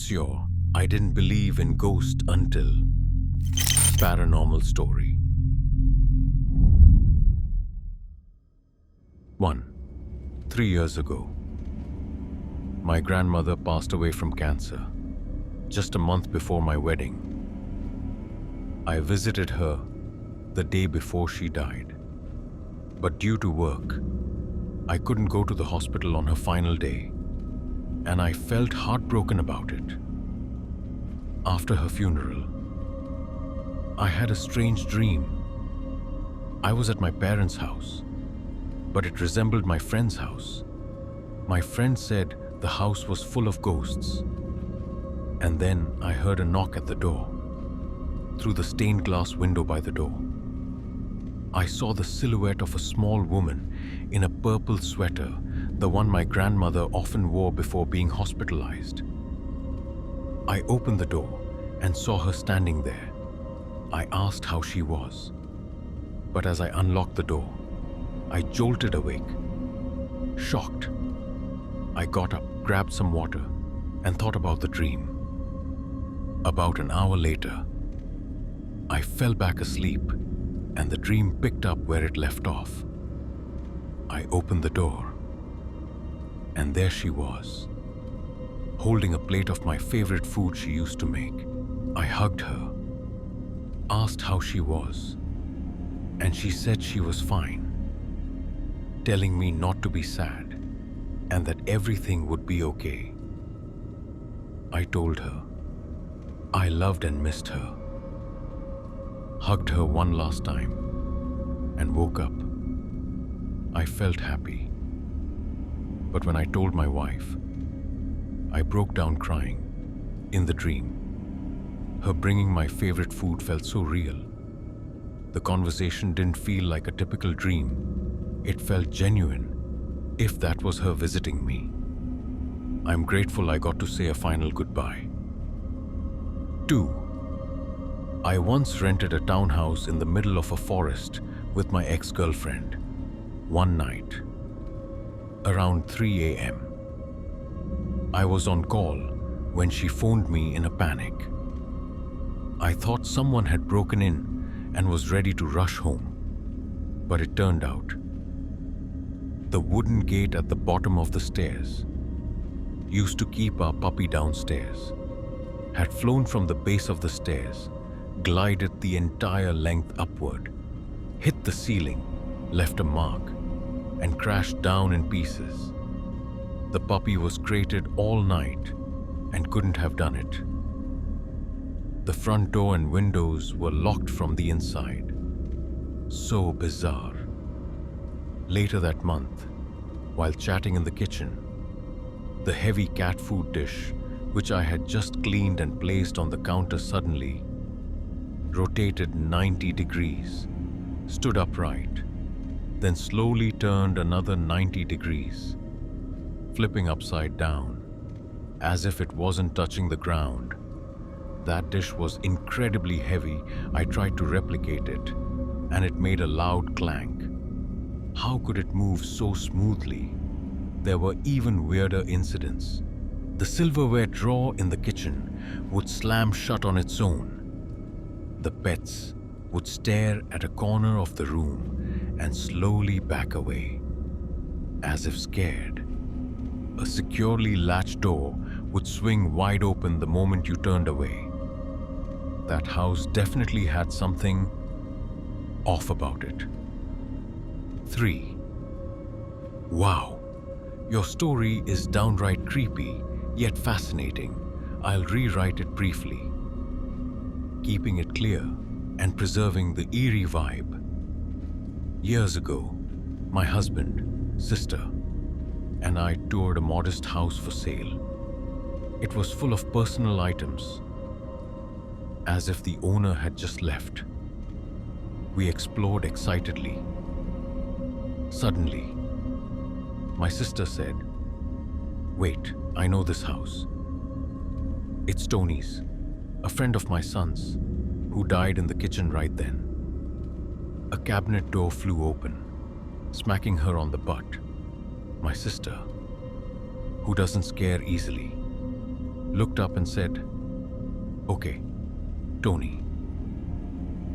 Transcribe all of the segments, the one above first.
What's your I didn't believe in ghosts until paranormal story? 1. 3 years ago, my grandmother passed away from cancer just a month before my wedding. I visited her the day before she died, but due to work, I couldn't go to the hospital on her final day, and I felt heartbroken about it. After her funeral, I had a strange dream. I was at my parents' house, but it resembled my friend's house. My friend said the house was full of ghosts. And then I heard a knock at the door, through the stained glass window by the door. I saw the silhouette of a small woman in a purple sweater, the one my grandmother often wore before being hospitalized. I opened the door and saw her standing there. I asked how she was, but as I unlocked the door, I jolted awake. Shocked, I got up, grabbed some water, and thought about the dream. About an hour later, I fell back asleep, and the dream picked up where it left off. I opened the door, and there she was, holding a plate of my favorite food she used to make. I hugged her, asked how she was, and she said she was fine, telling me not to be sad and that everything would be okay. I told her I loved and missed her, hugged her one last time, and woke up. I felt happy. But when I told my wife, I broke down crying. In the dream, her bringing my favorite food felt so real. The conversation didn't feel like a typical dream. It felt genuine, if that was her visiting me. I'm grateful I got to say a final goodbye. 2. I once rented a townhouse in the middle of a forest with my ex-girlfriend. One night, around 3 a.m., I was on call when she phoned me in a panic. I thought someone had broken in and was ready to rush home, but it turned out the wooden gate at the bottom of the stairs, used to keep our puppy downstairs, had flown from the base of the stairs, glided the entire length upward, hit the ceiling, left a mark, and crashed down in pieces. The puppy was crated all night and couldn't have done it. The front door and windows were locked from the inside. So bizarre. Later that month, while chatting in the kitchen, the heavy cat food dish, which I had just cleaned and placed on the counter, suddenly rotated 90 degrees, stood upright, then slowly turned another 90 degrees, flipping upside down, as if it wasn't touching the ground. That dish was incredibly heavy. I tried to replicate it, and it made a loud clank. How could it move so smoothly? There were even weirder incidents. The silverware drawer in the kitchen would slam shut on its own. The pets would stare at a corner of the room and slowly back away, as if scared. A securely latched door would swing wide open the moment you turned away. That house definitely had something off about it. 3. Wow, your story is downright creepy, yet fascinating. I'll rewrite it briefly, keeping it clear and preserving the eerie vibe. Years ago, my husband, sister, and I toured a modest house for sale. It was full of personal items, as if the owner had just left. We explored excitedly. Suddenly, my sister said, "Wait, I know this house. It's Tony's, a friend of my son's, who died in the kitchen right then." A cabinet door flew open, smacking her on the butt. My sister, who doesn't scare easily, looked up and said, "Okay, Tony,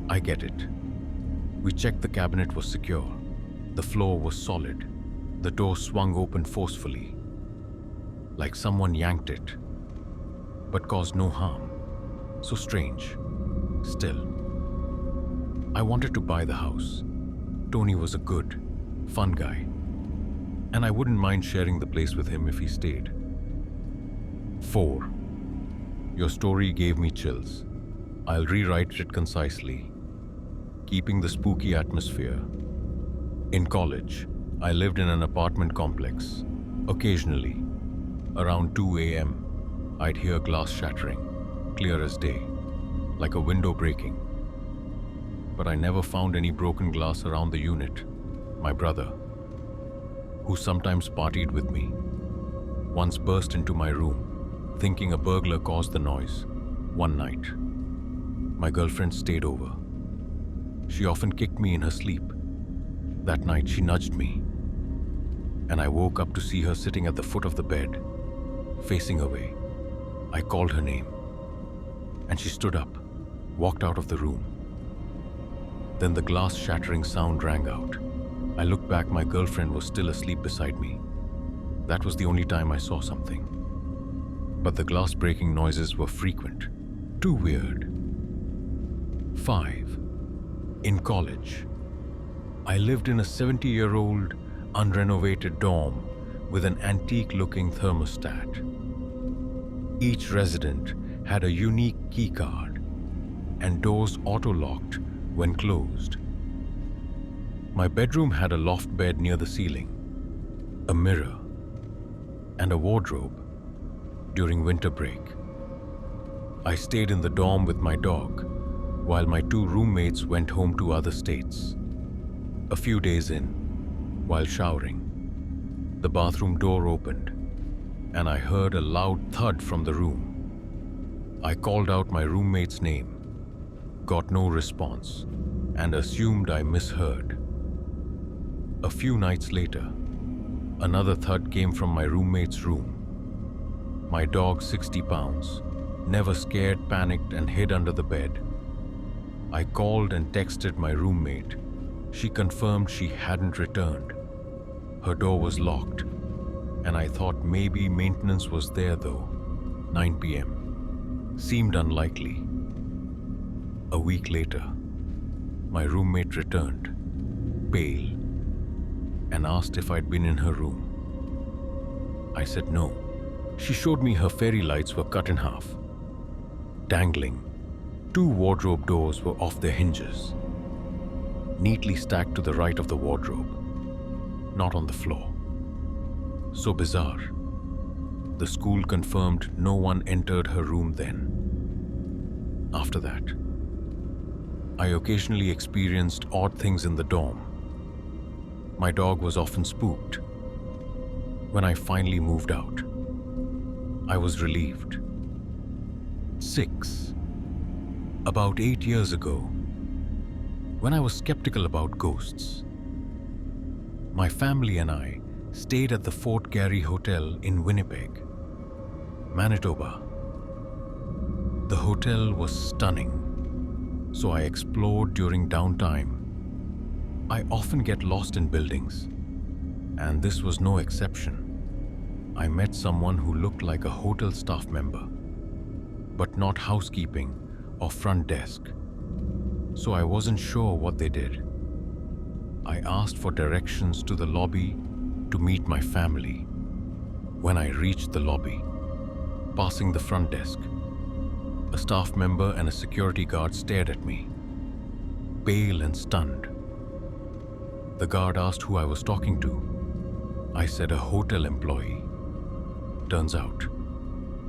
I get it." We checked the cabinet was secure. The floor was solid. The door swung open forcefully, like someone yanked it, but caused no harm. So strange. Still, I wanted to buy the house. Tony was a good, fun guy, and I wouldn't mind sharing the place with him if he stayed. 4. Your story gave me chills. I'll rewrite it concisely, keeping the spooky atmosphere. In college, I lived in an apartment complex. Occasionally, around 2 a.m., I'd hear glass shattering, clear as day, like a window breaking. But I never found any broken glass around the unit. My brother, who sometimes partied with me, once burst into my room, thinking a burglar caused the noise. One night, my girlfriend stayed over. She often kicked me in her sleep. That night, she nudged me, and I woke up to see her sitting at the foot of the bed, facing away. I called her name, and she stood up, walked out of the room. Then the glass shattering sound rang out. I looked back, my girlfriend was still asleep beside me. That was the only time I saw something. But the glass breaking noises were frequent. Too weird. 5. In college, I lived in a 70-year-old, unrenovated dorm with an antique-looking thermostat. Each resident had a unique key card, and doors auto-locked when closed. My bedroom had a loft bed near the ceiling, a mirror, and a wardrobe. During winter break, I stayed in the dorm with my dog, while my 2 roommates went home to other states. A few days in, while showering, the bathroom door opened, and I heard a loud thud from the room. I called out my roommate's name, got no response, and assumed I misheard. A few nights later, another thud came from my roommate's room. My dog, 60 pounds, never scared, panicked, and hid under the bed. I called and texted my roommate. She confirmed she hadn't returned. Her door was locked, and I thought maybe maintenance was there though. 9 p.m. seemed unlikely. A week later, my roommate returned, pale, and asked if I'd been in her room. I said no. She showed me her fairy lights were cut in half. Dangling, 2 wardrobe doors were off their hinges, neatly stacked to the right of the wardrobe, not on the floor. So bizarre. The school confirmed no one entered her room then. After that, I occasionally experienced odd things in the dorm. My dog was often spooked. When I finally moved out, I was relieved. 6. About 8 years ago, when I was skeptical about ghosts, my family and I stayed at the Fort Garry Hotel in Winnipeg, Manitoba. The hotel was stunning, so I explored during downtime. I often get lost in buildings, and this was no exception. I met someone who looked like a hotel staff member, but not housekeeping or front desk, so I wasn't sure what they did. I asked for directions to the lobby to meet my family. When I reached the lobby, passing the front desk, a staff member and a security guard stared at me, pale and stunned. The guard asked who I was talking to. I said a hotel employee. Turns out,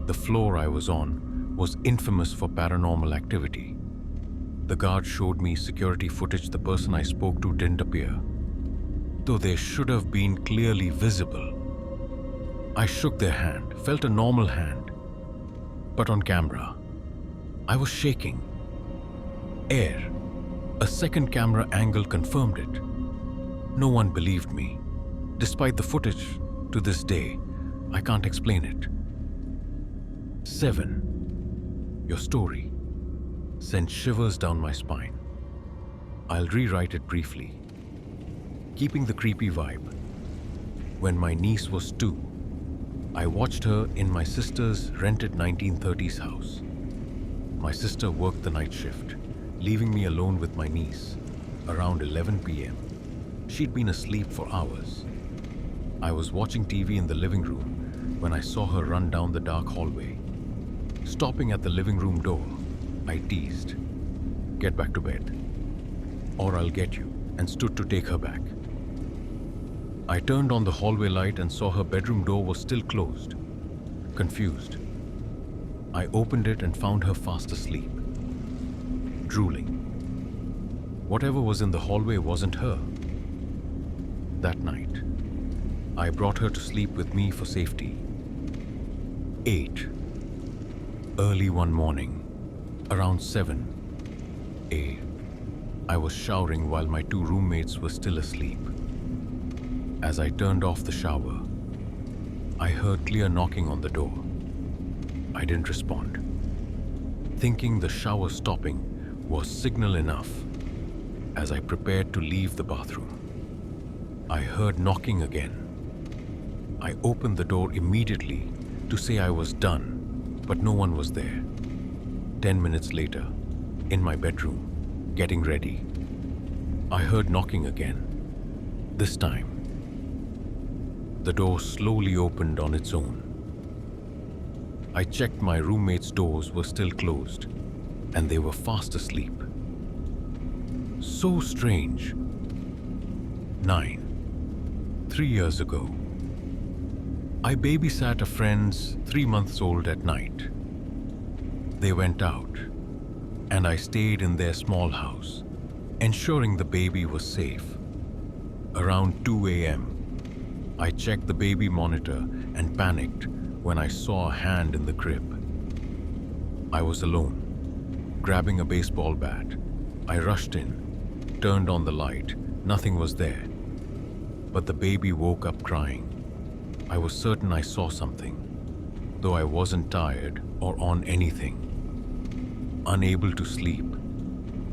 the floor I was on was infamous for paranormal activity. The guard showed me security footage. The person I spoke to didn't appear, though they should have been clearly visible. I shook their hand, felt a normal hand, but on camera, I was shaking. Air. A second camera angle confirmed it. No one believed me. Despite the footage, to this day, I can't explain it. 7. Your story sent shivers down my spine. I'll rewrite it briefly, keeping the creepy vibe. When my niece was 2, I watched her in my sister's rented 1930s house. My sister worked the night shift, leaving me alone with my niece. Around 11 p.m., she'd been asleep for hours. I was watching TV in the living room when I saw her run down the dark hallway. Stopping at the living room door, I teased, "Get back to bed, or I'll get you," and stood to take her back. I turned on the hallway light and saw her bedroom door was still closed. Confused, I opened it and found her fast asleep, drooling. Whatever was in the hallway wasn't her. That night, I brought her to sleep with me for safety. 8. Early one morning, around 7 a.m., I was showering while my 2 roommates were still asleep. As I turned off the shower, I heard clear knocking on the door. I didn't respond, thinking the shower stopping was signal enough. As I prepared to leave the bathroom, I heard knocking again. I opened the door immediately to say I was done, but no one was there. 10 minutes later, in my bedroom, getting ready, I heard knocking again. This time, the door slowly opened on its own. I checked my roommates' doors were still closed, and they were fast asleep. So strange. 9. 3 years ago, I babysat a friend's 3 months old at night. They went out, and I stayed in their small house, ensuring the baby was safe. Around 2 a.m., I checked the baby monitor and panicked when I saw a hand in the crib. I was alone, grabbing a baseball bat. I rushed in, turned on the light. Nothing was there, but the baby woke up crying. I was certain I saw something, though I wasn't tired or on anything. Unable to sleep,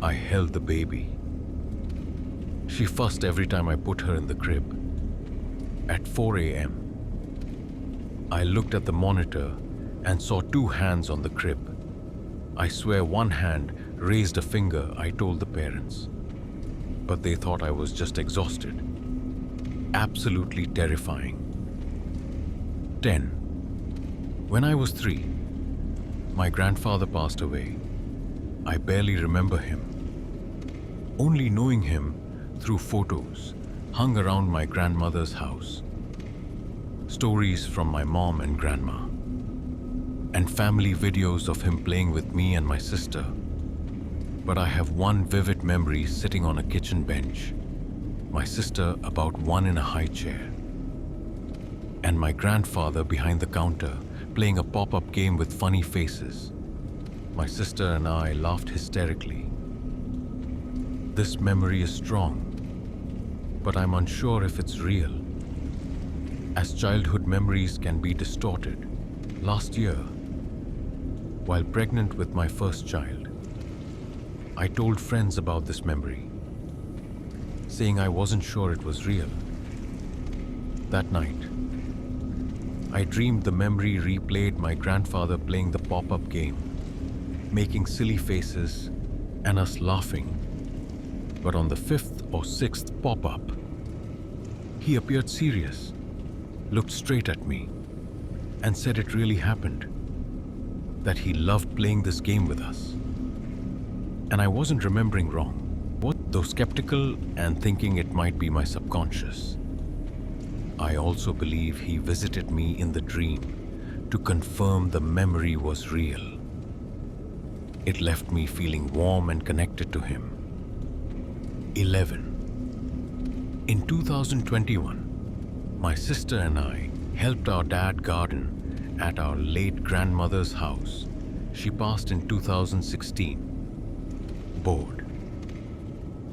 I held the baby. She fussed every time I put her in the crib. At 4 a.m., I looked at the monitor and saw 2 hands on the crib. I swear one hand raised a finger, I told the parents. But they thought I was just exhausted. Absolutely terrifying. 10. When I was 3, my grandfather passed away. I barely remember him, only knowing him through photos hung around my grandmother's house. Stories from my mom and grandma, and family videos of him playing with me and my sister. But I have one vivid memory sitting on a kitchen bench, my sister about 1 in a high chair, and my grandfather behind the counter playing a pop-up game with funny faces. My sister and I laughed hysterically. This memory is strong, but I'm unsure if it's real, as childhood memories can be distorted. Last year, while pregnant with my first child, I told friends about this memory, saying I wasn't sure it was real. That night, I dreamed the memory replayed my grandfather playing the pop-up game, making silly faces and us laughing. But on the 5th or 6th pop-up, he appeared serious, looked straight at me, and said it really happened, that he loved playing this game with us. And I wasn't remembering wrong, though skeptical and thinking it might be my subconscious. I also believe he visited me in the dream to confirm the memory was real. It left me feeling warm and connected to him. 11. In 2021, my sister and I helped our dad garden at our late grandmother's house. She passed in 2016. Bored,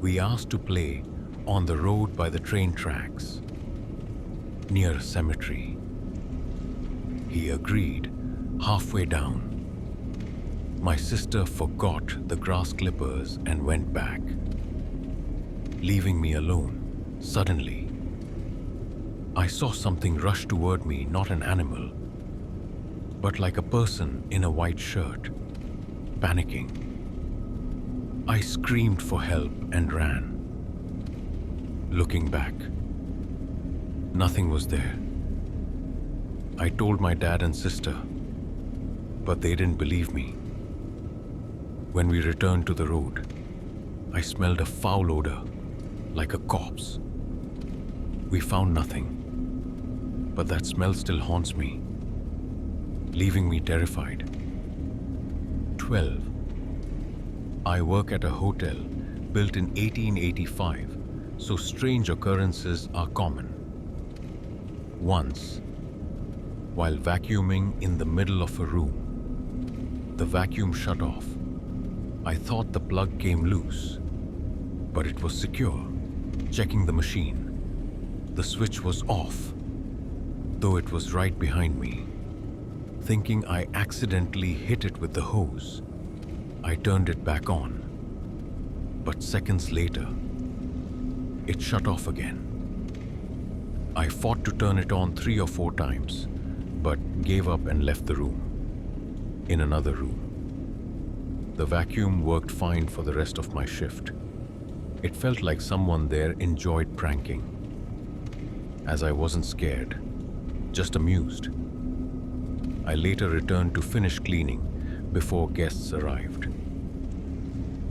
we asked to play on the road by the train tracks, near a cemetery. He agreed, Halfway down, my sister forgot the grass clippers and went back, leaving me alone. Suddenly, I saw something rush toward me, not an animal, but like a person in a white shirt, panicking. I screamed for help and ran. Looking back, nothing was there. I told my dad and sister, but they didn't believe me. When we returned to the road, I smelled a foul odor, like a corpse. We found nothing, but that smell still haunts me, leaving me terrified. 12. I work at a hotel built in 1885, so strange occurrences are common. Once, while vacuuming in the middle of a room, the vacuum shut off. I thought the plug came loose, but it was secure. Checking the machine, the switch was off, though it was right behind me. Thinking I accidentally hit it with the hose, I turned it back on. But seconds later, it shut off again. I fought to turn it on 3 or 4 times, but gave up and left the room. In another room, the vacuum worked fine for the rest of my shift. It felt like someone there enjoyed pranking, as I wasn't scared, just amused. I later returned to finish cleaning before guests arrived.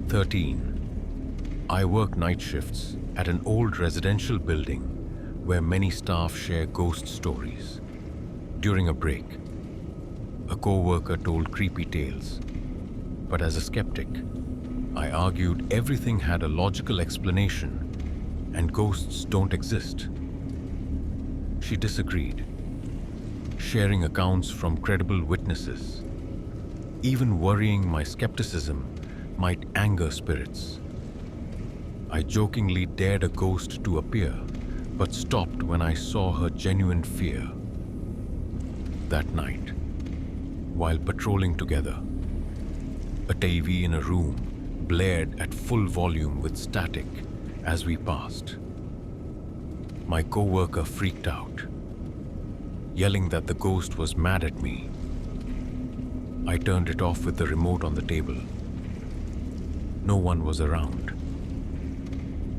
13. I work night shifts at an old residential building where many staff share ghost stories. During a break, a co-worker told creepy tales, but as a skeptic, I argued everything had a logical explanation and ghosts don't exist. She disagreed, sharing accounts from credible witnesses, even worrying my skepticism might anger spirits. I jokingly dared a ghost to appear, but stopped when I saw her genuine fear. That night, while patrolling together, a TV in a room blared at full volume with static as we passed. My co-worker freaked out, yelling that the ghost was mad at me. I turned it off with the remote on the table. No one was around,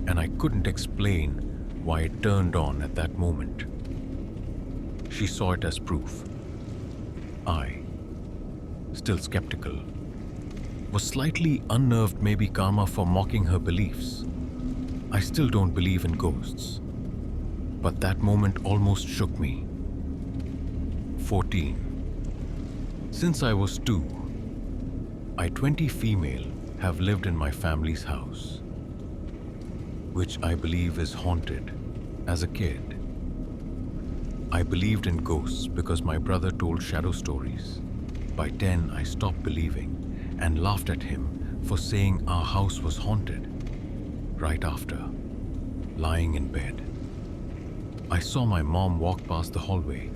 and I couldn't explain why it turned on at that moment. She saw it as proof. I, still skeptical, was slightly unnerved, maybe karma for mocking her beliefs. I still don't believe in ghosts, but that moment almost shook me. 14. Since I was 2, I 20 female have lived in my family's house, which I believe is haunted. As a kid, I believed in ghosts because my brother told shadow stories. By 10, I stopped believing and laughed at him for saying our house was haunted. Right after, lying in bed, I saw my mom walk past the hallway,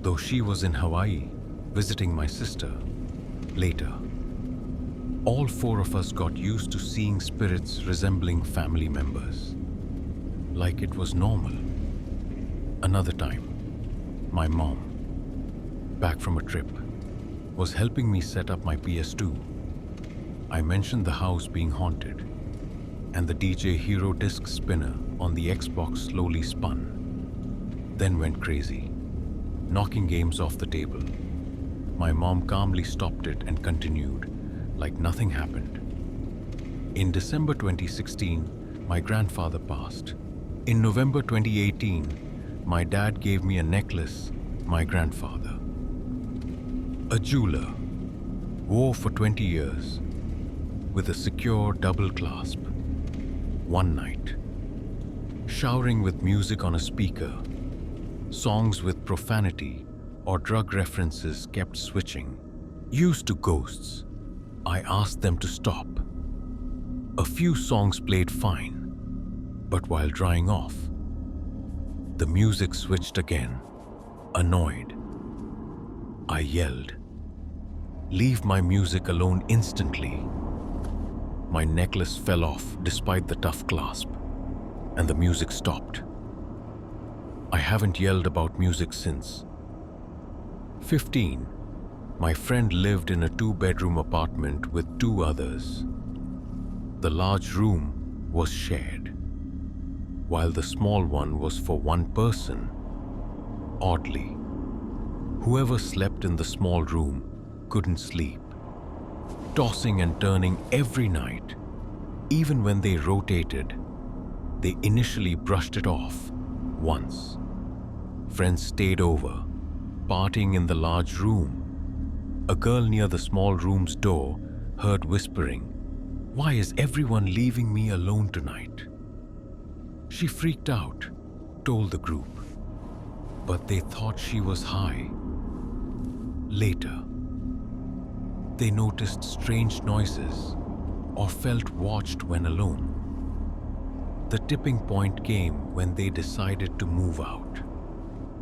though she was in Hawaii visiting my sister. Later, all 4 of us got used to seeing spirits resembling family members, like it was normal. Another time, my mom, back from a trip, was helping me set up my PS2. I mentioned the house being haunted, and the DJ Hero disc spinner on the Xbox slowly spun, then went crazy, knocking games off the table. My mom calmly stopped it and continued, like nothing happened. In December 2016, my grandfather passed. In November 2018, my dad gave me a necklace my grandfather, a jeweler, wore for 20 years with a secure double clasp. One night, showering with music on a speaker, songs with profanity or drug references kept switching. Used to ghosts, I asked them to stop. A few songs played fine, but while drying off, the music switched again, annoyed. I yelled, "Leave my music alone instantly." My necklace fell off despite the tough clasp, and the music stopped. I haven't yelled about music since. 15. My friend lived in a 2-bedroom apartment with 2 others. The large room was shared, while the small one was for 1 person. Oddly, whoever slept in the small room couldn't sleep, tossing and turning every night. Even when they rotated, they initially brushed it off once. Friends stayed over, partying in the large room. A girl near the small room's door heard whispering, "Why is everyone leaving me alone tonight?" She freaked out, told the group, but they thought she was high. Later, they noticed strange noises or felt watched when alone. The tipping point came when they decided to move out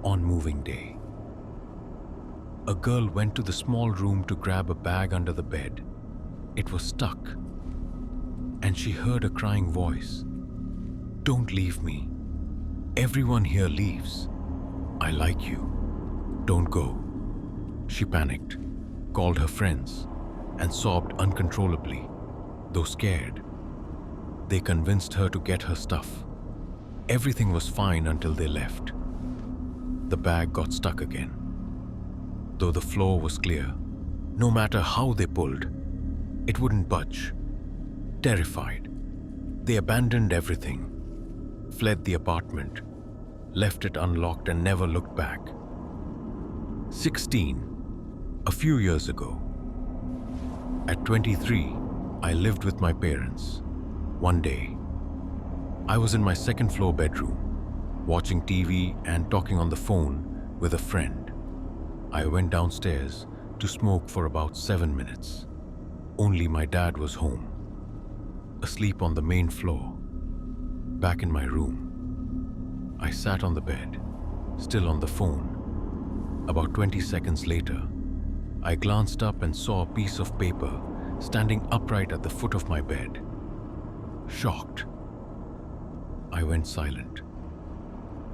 on moving day. A girl went to the small room to grab a bag under the bed. It was stuck, and she heard a crying voice, "Don't leave me. Everyone here leaves. I like you. Don't go." She panicked, called her friends, and sobbed uncontrollably, though scared. They convinced her to get her stuff. Everything was fine until they left. The bag got stuck again. Though the floor was clear, no matter how they pulled, it wouldn't budge. Terrified, they abandoned everything, fled the apartment, left it unlocked and never looked back. 16. A few years ago. At 23, I lived with my parents. One day, I was in my second-floor bedroom, watching TV and talking on the phone with a friend. I went downstairs to smoke for about 7 minutes. Only my dad was home, asleep on the main floor. Back in my room, I sat on the bed, still on the phone. About 20 seconds later, I glanced up and saw a piece of paper standing upright at the foot of my bed. Shocked, I went silent,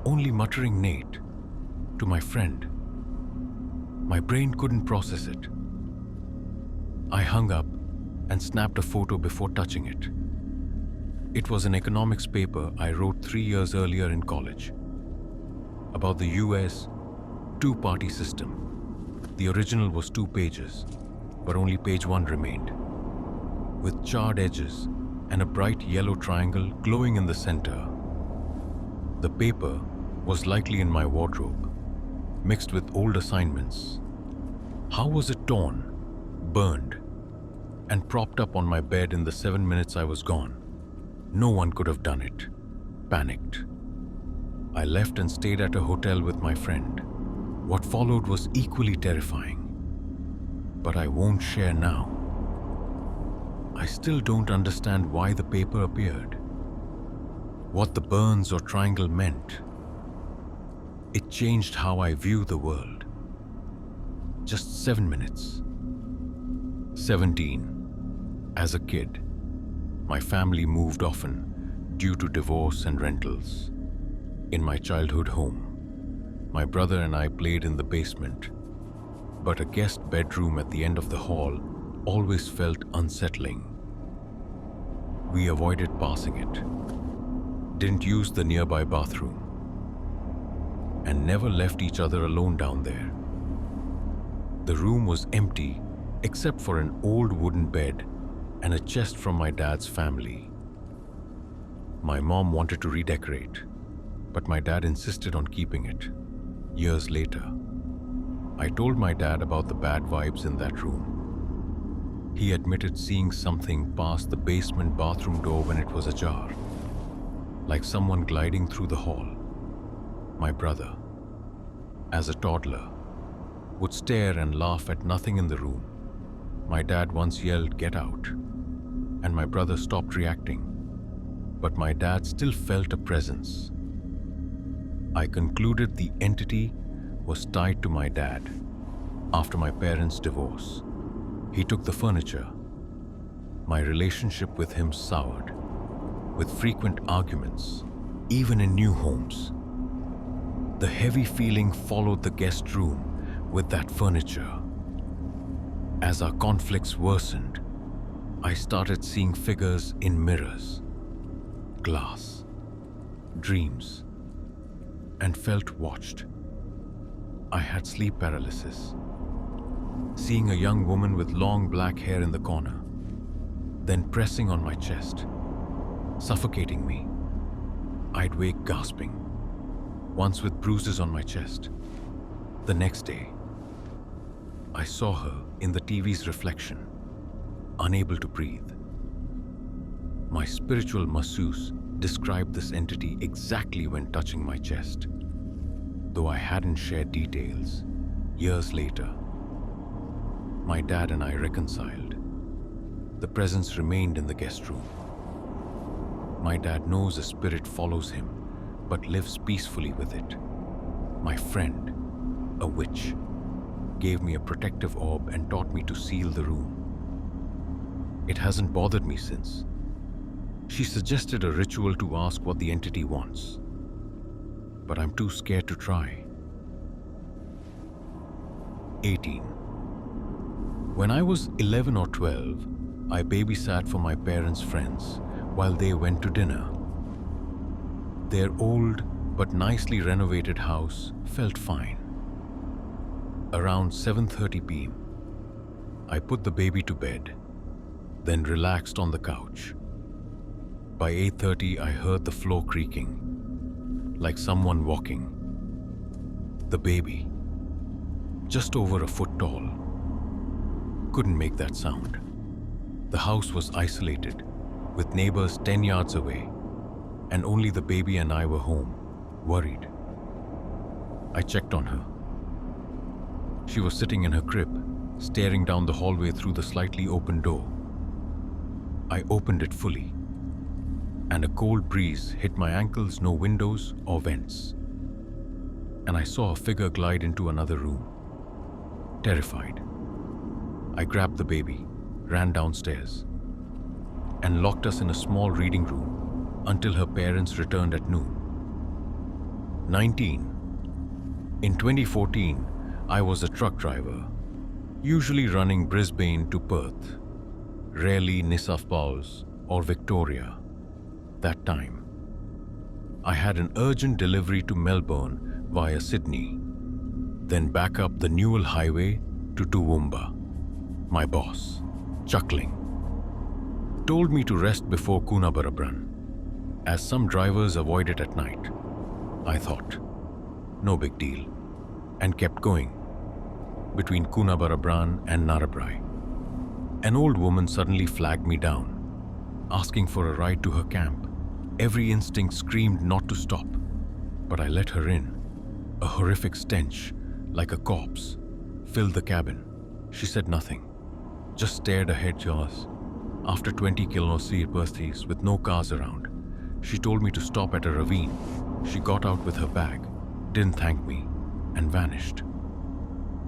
only muttering "Nate" to my friend. My brain couldn't process it. I hung up and snapped a photo before touching it. It was an economics paper I wrote 3 years earlier in college about the US 2-party system. The original was 2 pages, but only page 1 remained, with charred edges and a bright yellow triangle glowing in the center. The paper was likely in my wardrobe, mixed with old assignments. How was it torn, burned, and propped up on my bed in the 7 minutes I was gone? No one could have done it. Panicked, I left and stayed at a hotel with my friend. What followed was equally terrifying, but I won't share now. I still don't understand why the paper appeared, what the burns or triangle meant. It changed how I view the world. Just 7 minutes. 17. As a kid, my family moved often due to divorce and rentals. In my childhood home, my brother and I played in the basement, but a guest bedroom at the end of the hall always felt unsettling. We avoided passing it, didn't use the nearby bathroom, and never left each other alone down there. The room was empty except for an old wooden bed and a chest from my dad's family. My mom wanted to redecorate, but my dad insisted on keeping it. Years later, I told my dad about the bad vibes in that room. He admitted seeing something pass the basement bathroom door when it was ajar, like someone gliding through the hall. My brother, as a toddler, would stare and laugh at nothing in the room. My dad once yelled, "Get out," and my brother stopped reacting, but my dad still felt a presence. I concluded the entity was tied to my dad. After my parents' divorce, he took the furniture. My relationship with him soured, with frequent arguments, even in new homes. The heavy feeling followed the guest room with that furniture. As our conflicts worsened, I started seeing figures in mirrors, glass, dreams, and felt watched. I had sleep paralysis, seeing a young woman with long black hair in the corner, then pressing on my chest, suffocating me. I'd wake gasping, once with bruises on my chest. The next day, I saw her in the TV's reflection, unable to breathe. My spiritual masseuse described this entity exactly when touching my chest, though I hadn't shared details. Years later, my dad and I reconciled. The presence remained in the guest room. My dad knows a spirit follows him, but lives peacefully with it. My friend, a witch, gave me a protective orb and taught me to seal the room. It hasn't bothered me since. She suggested a ritual to ask what the entity wants, but I'm too scared to try. 18. When I was 11 or 12, I babysat for my parents' friends while they went to dinner. Their old but nicely renovated house felt fine. Around 7:30 p.m., I put the baby to bed, then relaxed on the couch. By 8:30, I heard the floor creaking, like someone walking. The baby, just over a foot tall, couldn't make that sound. The house was isolated, with neighbors 10 yards away, and only the baby and I were home, worried. I checked on her. She was sitting in her crib, staring down the hallway through the slightly open door. I opened it fully, and a cold breeze hit my ankles. No windows or vents. And I saw a figure glide into another room. Terrified, I grabbed the baby, ran downstairs, and locked us in a small reading room until her parents returned at noon. 19. In 2014, I was a truck driver, usually running Brisbane to Perth, rarely New South Wales or Victoria. That time, I had an urgent delivery to Melbourne via Sydney, then back up the Newell Highway to Toowoomba. My boss, chuckling, told me to rest before Coonabarabran, as some drivers avoid it at night. I thought, no big deal, and kept going. Between Coonabarabran and Narrabri, an old woman suddenly flagged me down, asking for a ride to her camp. Every instinct screamed not to stop, but I let her in. A horrific stench, like a corpse, filled the cabin. She said nothing, just stared ahead. Jaws. After 20 kilometers with no cars around, she told me to stop at a ravine. She got out with her bag, didn't thank me, and vanished.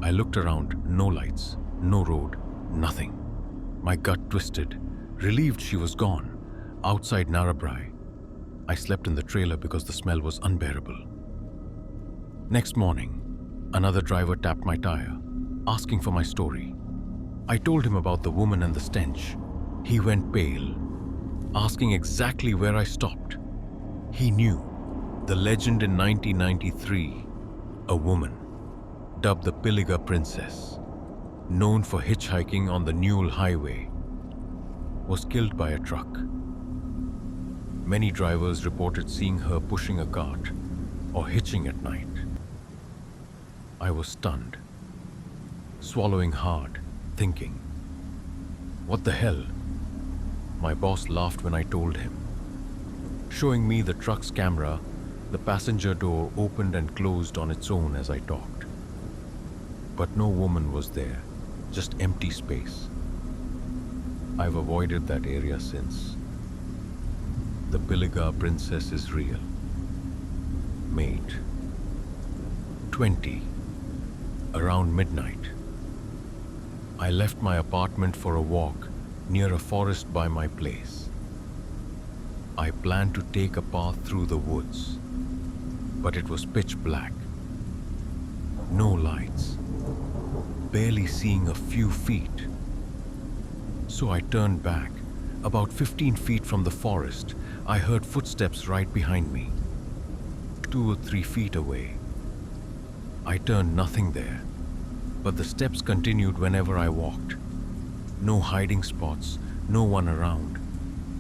I looked around, no lights, no road, nothing. My gut twisted, relieved she was gone. Outside Narrabri, I slept in the trailer because the smell was unbearable. Next morning, another driver tapped my tire, asking for my story. I told him about the woman and the stench. He went pale, asking exactly where I stopped. He knew the legend in 1993, a woman, dubbed the Pilliga Princess, known for hitchhiking on the Newell Highway, was killed by a truck. Many drivers reported seeing her pushing a cart or hitching at night. I was stunned, swallowing hard, thinking, what the hell? My boss laughed when I told him. Showing me the truck's camera, the passenger door opened and closed on its own as I talked. But no woman was there, just empty space. I've avoided that area since. The Pilliga Princess is real. Mate. 20. Around midnight, I left my apartment for a walk near a forest by my place. I planned to take a path through the woods, but it was pitch black. No lights, barely seeing a few feet. So I turned back. About 15 feet from the forest, I heard footsteps right behind me, 2 or 3 feet away. I turned, nothing there, but the steps continued whenever I walked. No hiding spots, no one around.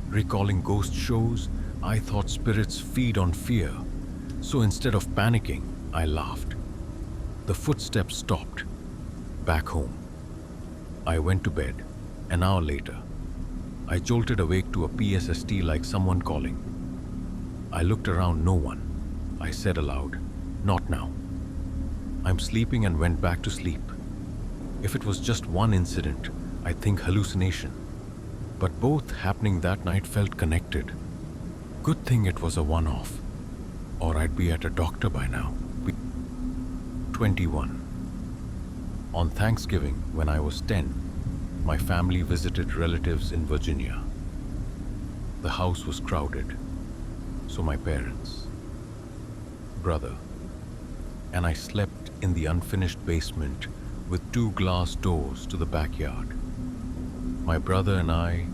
Recalling ghost shows, I thought spirits feed on fear, so instead of panicking, I laughed. The footsteps stopped. Back home. I went to bed. An hour later, I jolted awake to a PSST like someone calling. I looked around, no one. I said aloud, "Not now." I'm sleeping, and went back to sleep. If it was just one incident, I think hallucination. But both happening that night felt connected. Good thing it was a one-off, or I'd be at a doctor by now. 21. On Thanksgiving, when I was 10, my family visited relatives in Virginia. The house was crowded, so my parents, brother, and I slept in the unfinished basement with 2 glass doors to the backyard. My brother and I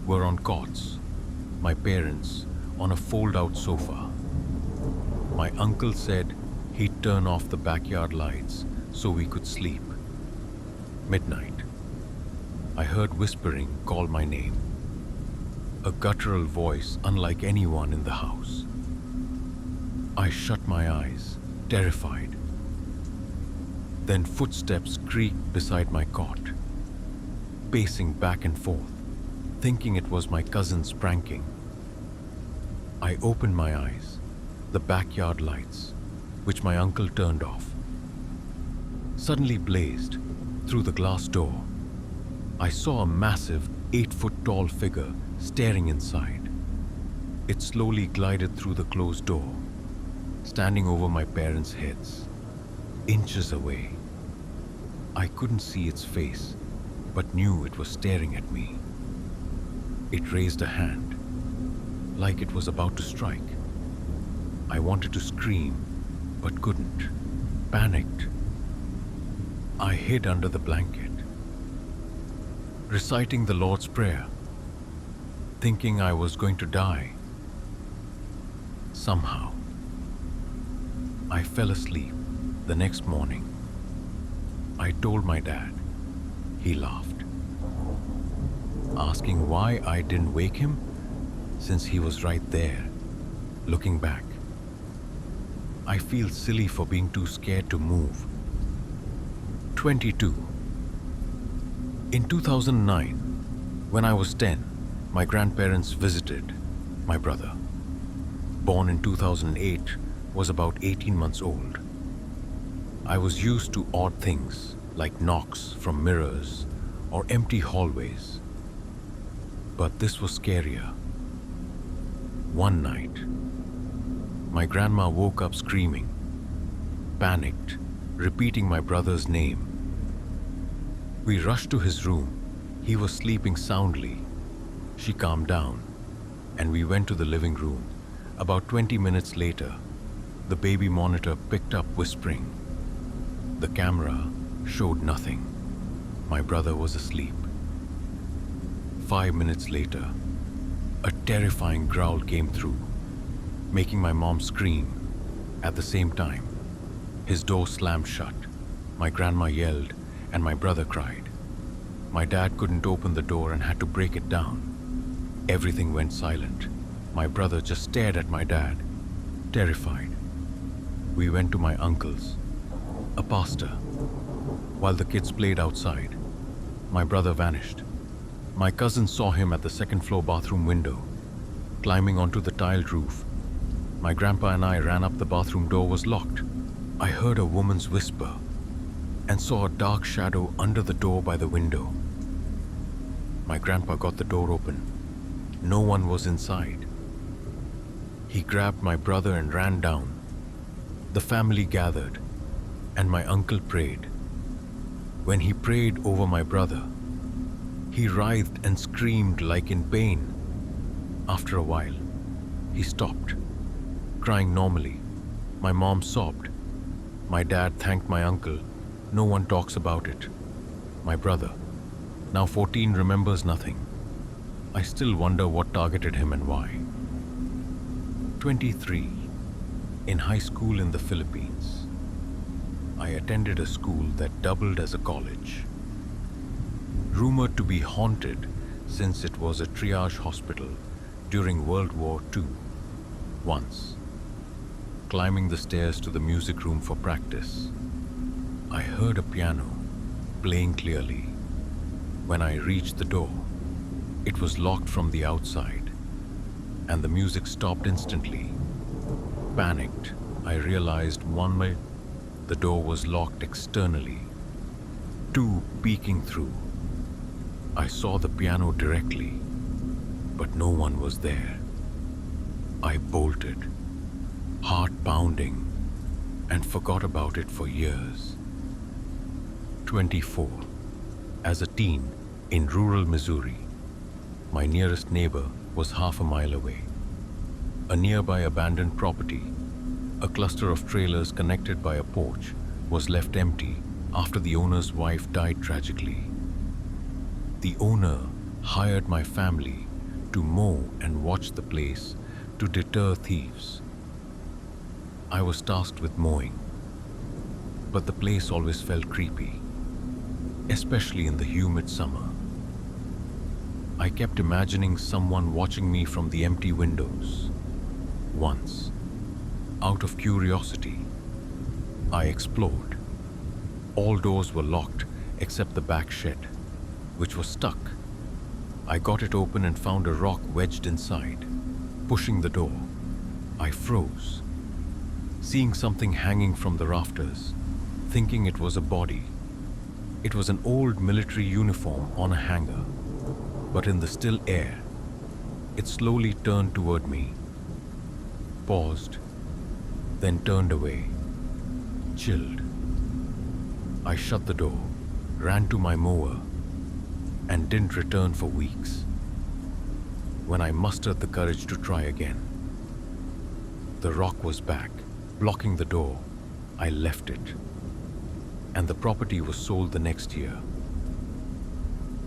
were on cots, my parents on a fold-out sofa. My uncle said he'd turn off the backyard lights so we could sleep. Midnight. I heard whispering call my name. A guttural voice unlike anyone in the house. I shut my eyes, terrified. Then footsteps creaked beside my cot, pacing back and forth, thinking it was my cousins pranking. I opened my eyes. The backyard lights, which my uncle turned off, suddenly blazed through the glass door. I saw a massive 8-foot-tall figure staring inside. It slowly glided through the closed door, standing over my parents' heads, inches away. I couldn't see its face, but knew it was staring at me. It raised a hand, like it was about to strike. I wanted to scream, but couldn't. Panicked. I hid under the blanket, reciting the Lord's Prayer, thinking I was going to die. Somehow, I fell asleep. The next morning, I told my dad. He laughed, asking why I didn't wake him, since he was right there. Looking back, I feel silly for being too scared to move. 22. In 2009, when I was 10, my grandparents visited my brother. Born in 2008, was about 18 months old. I was used to odd things like knocks from mirrors or empty hallways. But this was scarier. One night, my grandma woke up screaming, panicked, repeating my brother's name. We rushed to his room. He was sleeping soundly. She calmed down, and we went to the living room. About 20 minutes later, the baby monitor picked up whispering. The camera showed nothing. My brother was asleep. 5 minutes later, a terrifying growl came through, making my mom scream. At the same time, his door slammed shut. My grandma yelled, and my brother cried. My dad couldn't open the door and had to break it down. Everything went silent. My brother just stared at my dad, terrified. We went to my uncle's, a pastor. While the kids played outside, my brother vanished. My cousin saw him at the second-floor bathroom window, climbing onto the tiled roof. My grandpa and I ran up. The bathroom door was locked. I heard a woman's whisper and saw a dark shadow under the door by the window. My grandpa got the door open. No one was inside. He grabbed my brother and ran down. The family gathered, and my uncle prayed. When he prayed over my brother, he writhed and screamed like in pain. After a while, he stopped, crying normally. My mom sobbed. My dad thanked my uncle. No one talks about it. My brother, now 14, remembers nothing. I still wonder what targeted him and why. 23. In high school in the Philippines, I attended a school that doubled as a college. Rumored to be haunted since it was a triage hospital during World War II. Once, climbing the stairs to the music room for practice, I heard a piano playing clearly. When I reached the door, it was locked from the outside, and the music stopped instantly. Panicked, I realized the door was locked externally. 2 peeking through. I saw the piano directly, but no one was there. I bolted, heart pounding, and forgot about it for years. 24. As a teen in rural Missouri, my nearest neighbor was half a mile away. A nearby abandoned property, a cluster of trailers connected by a porch, was left empty after the owner's wife died tragically. The owner hired my family to mow and watch the place to deter thieves. I was tasked with mowing, but the place always felt creepy, especially in the humid summer. I kept imagining someone watching me from the empty windows. Once, out of curiosity, I explored. All doors were locked except the back shed, which was stuck. I got it open and found a rock wedged inside. Pushing the door, I froze, seeing something hanging from the rafters, thinking it was a body. It was an old military uniform on a hanger, but in the still air, it slowly turned toward me, paused, then turned away, chilled. I shut the door, ran to my mower, and didn't return for weeks. When I mustered the courage to try again, the rock was back, blocking the door. I left it, and the property was sold the next year.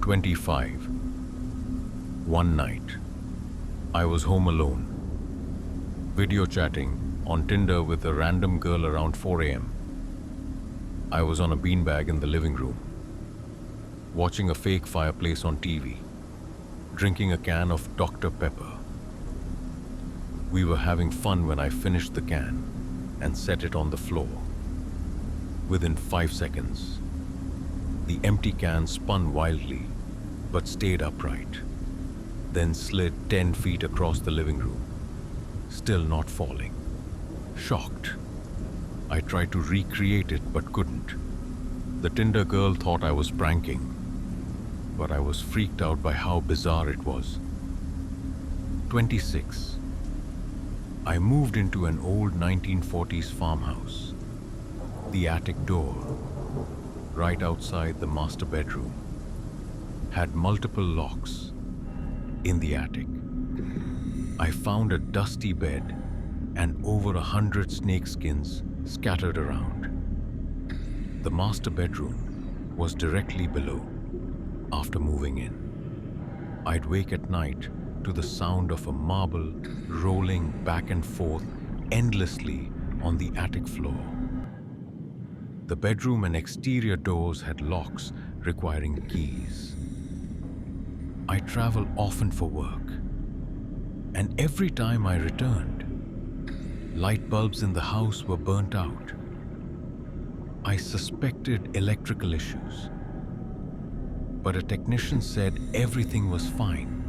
25. One night, I was home alone, video chatting on Tinder with a random girl around 4 a.m. I was on a beanbag in the living room, watching a fake fireplace on TV, drinking a can of Dr. Pepper. We were having fun when I finished the can and set it on the floor. Within 5 seconds, the empty can spun wildly but stayed upright, then slid 10 feet across the living room, still not falling. Shocked, I tried to recreate it but couldn't. The Tinder girl thought I was pranking, but I was freaked out by how bizarre it was. 26. I moved into an old 1940s farmhouse. The attic door, right outside the master bedroom, had multiple locks. In the attic, I found a dusty bed and over 100 snakeskins scattered around. The master bedroom was directly below. After moving in, I'd wake at night to the sound of a marble rolling back and forth endlessly on the attic floor. The bedroom and exterior doors had locks requiring keys. I travel often for work, and every time I returned, light bulbs in the house were burnt out. I suspected electrical issues, but a technician said everything was fine.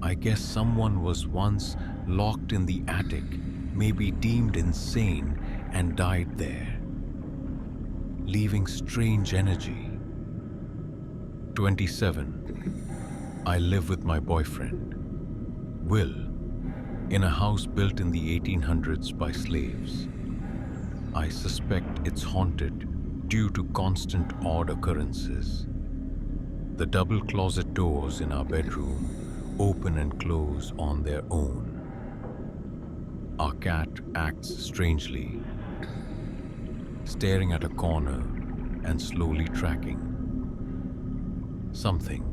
I guess someone was once locked in the attic, maybe deemed insane, and died there, leaving strange energy. 27. I live with my boyfriend, Will, in a house built in the 1800s by slaves. I suspect it's haunted due to constant odd occurrences. The double closet doors in our bedroom open and close on their own. Our cat acts strangely, staring at a corner and slowly tracking something.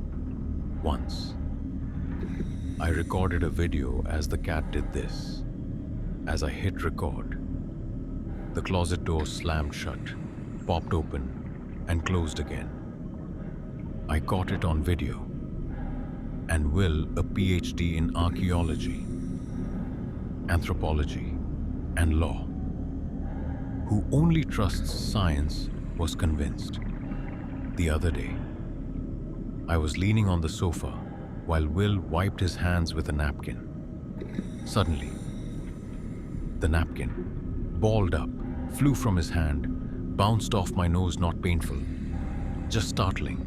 Once, I recorded a video as the cat did this. As I hit record, the closet door slammed shut, popped open, and closed again. I caught it on video, and Will, a PhD in archaeology, anthropology, and law, who only trusts science, was convinced. The other day, I was leaning on the sofa while Will wiped his hands with a napkin. Suddenly, the napkin, balled up, flew from his hand, bounced off my nose, not painful, just startling,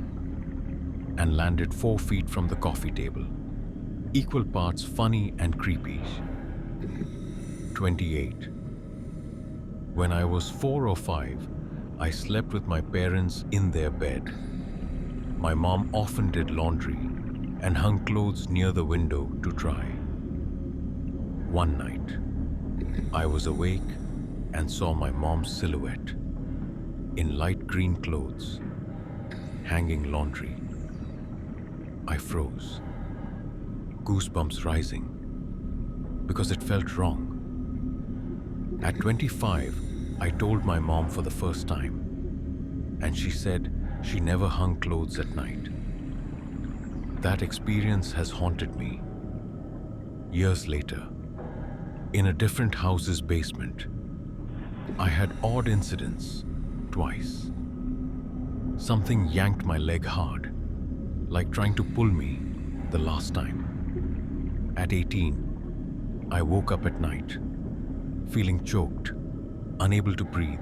and landed 4 feet from the coffee table, equal parts funny and creepy. 28. When I was 4 or 5, I slept with my parents in their bed. My mom often did laundry and hung clothes near the window to dry. One night, I was awake and saw my mom's silhouette in light green clothes, hanging laundry. I froze, goosebumps rising, because it felt wrong. At 25, I told my mom for the first time, and she said she never hung clothes at night. That experience has haunted me. Years later, in a different house's basement, I had odd incidents twice. Something yanked my leg hard, like trying to pull me the last time. At 18, I woke up at night, feeling choked, unable to breathe.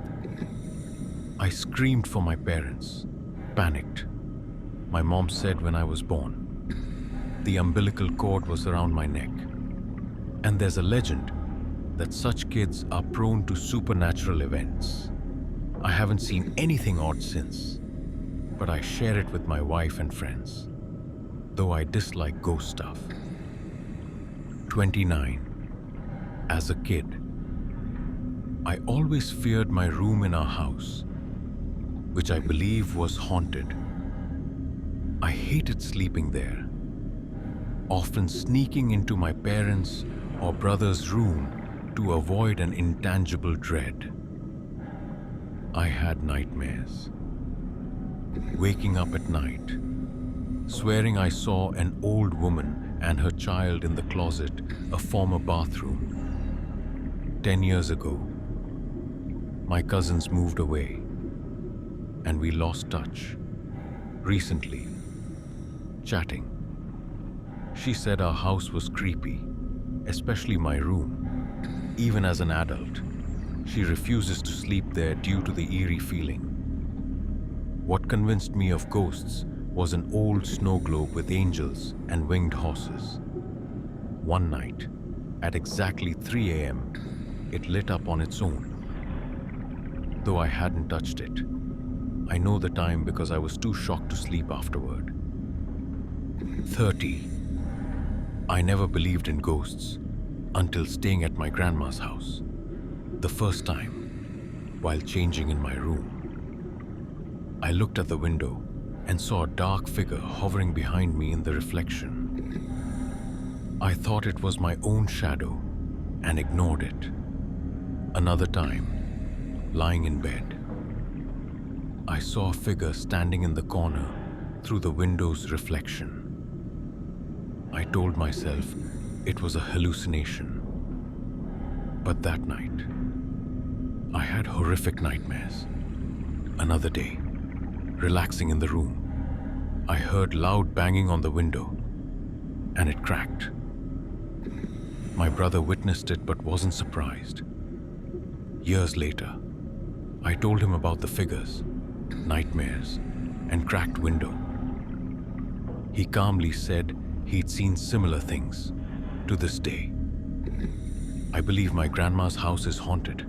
I screamed for my parents, panicked. My mom said when I was born, the umbilical cord was around my neck. And there's a legend that such kids are prone to supernatural events. I haven't seen anything odd since, but I share it with my wife and friends, though I dislike ghost stuff. 29. As a kid, I always feared my room in our house, which I believe was haunted. I hated sleeping there, often sneaking into my parents' or brother's room to avoid an intangible dread. I had nightmares, waking up at night, swearing I saw an old woman and her child in the closet, a former bathroom. 10 years ago, my cousins moved away, and we lost touch. Recently, chatting, she said our house was creepy, especially my room. Even as an adult, she refuses to sleep there due to the eerie feeling. What convinced me of ghosts was an old snow globe with angels and winged horses. One night, at exactly 3 a.m., it lit up on its own. Though I hadn't touched it, I know the time because I was too shocked to sleep afterward. 30. I never believed in ghosts until staying at my grandma's house. The first time, while changing in my room, I looked at the window and saw a dark figure hovering behind me in the reflection. I thought it was my own shadow and ignored it. Another time, lying in bed, I saw a figure standing in the corner through the window's reflection. I told myself it was a hallucination. But that night, I had horrific nightmares. Another day, relaxing in the room, I heard loud banging on the window, and it cracked. My brother witnessed it but wasn't surprised. Years later, I told him about the figures, nightmares, and cracked window. He calmly said he'd seen similar things. To this day, I believe my grandma's house is haunted.